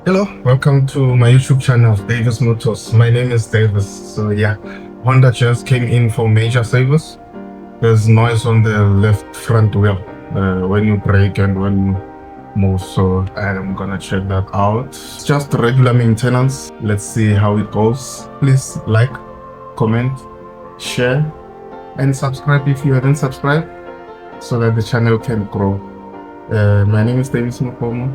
Hello, welcome to my YouTube channel, Davis Motors. My name is Davis. So yeah, Honda just came in for major service. There's noise on the left front wheel when you brake and when you move. So I'm gonna check that out. It's just regular maintenance. Let's see how it goes. Please like, comment, share, and subscribe if you haven't subscribed so that the channel can grow. My name is Davis Motors.